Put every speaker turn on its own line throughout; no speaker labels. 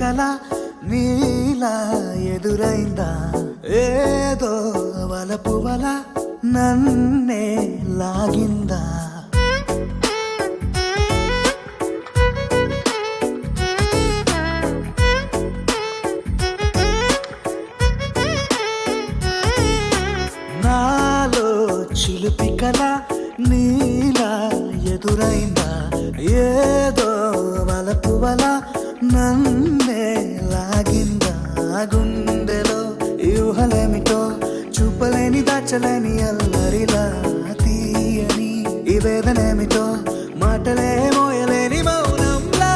కల నీలా ఎదురైందా ఏదో వలపు వల నన్నే లాగిందా నాలో చిలిపి కల నీలా ఎదురైందా ఏదో వలపు వల నన్నే లాగిందా గుండెలో ఊహలేమిటో చూపలేని దాచలేని అల్లరిలా తీయని ఈ వేదనేమిటో మాటలే మోయలేని మౌనంలా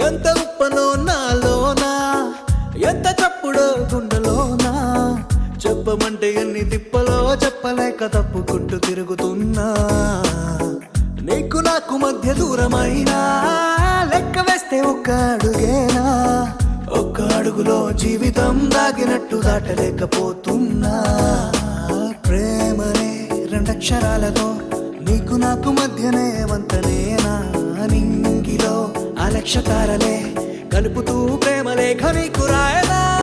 ఎంత ఉప్పనో నాలోనా ఎంత చప్పుడో గుండెలోనా చెప్పమంటే ఎన్ని తిప్పలో చెప్పలేక తప్పుకుంటూ తిరుగుతున్నా నీకు నాకు మధ్య దూరమైనా లెక్క వేస్తే ఒక్క అడుగేనా ఒక్క అడుగులో జీవితం దాగినట్టు దాటలేకపోతున్నా ప్రేమనే రెండక్షరాలతో నీకు నాకు మధ్యనే వంతనేనా నింగిలో అలక్ష తారలే కలుపుతూ ప్రేమ లేఖ నీకు రాయదా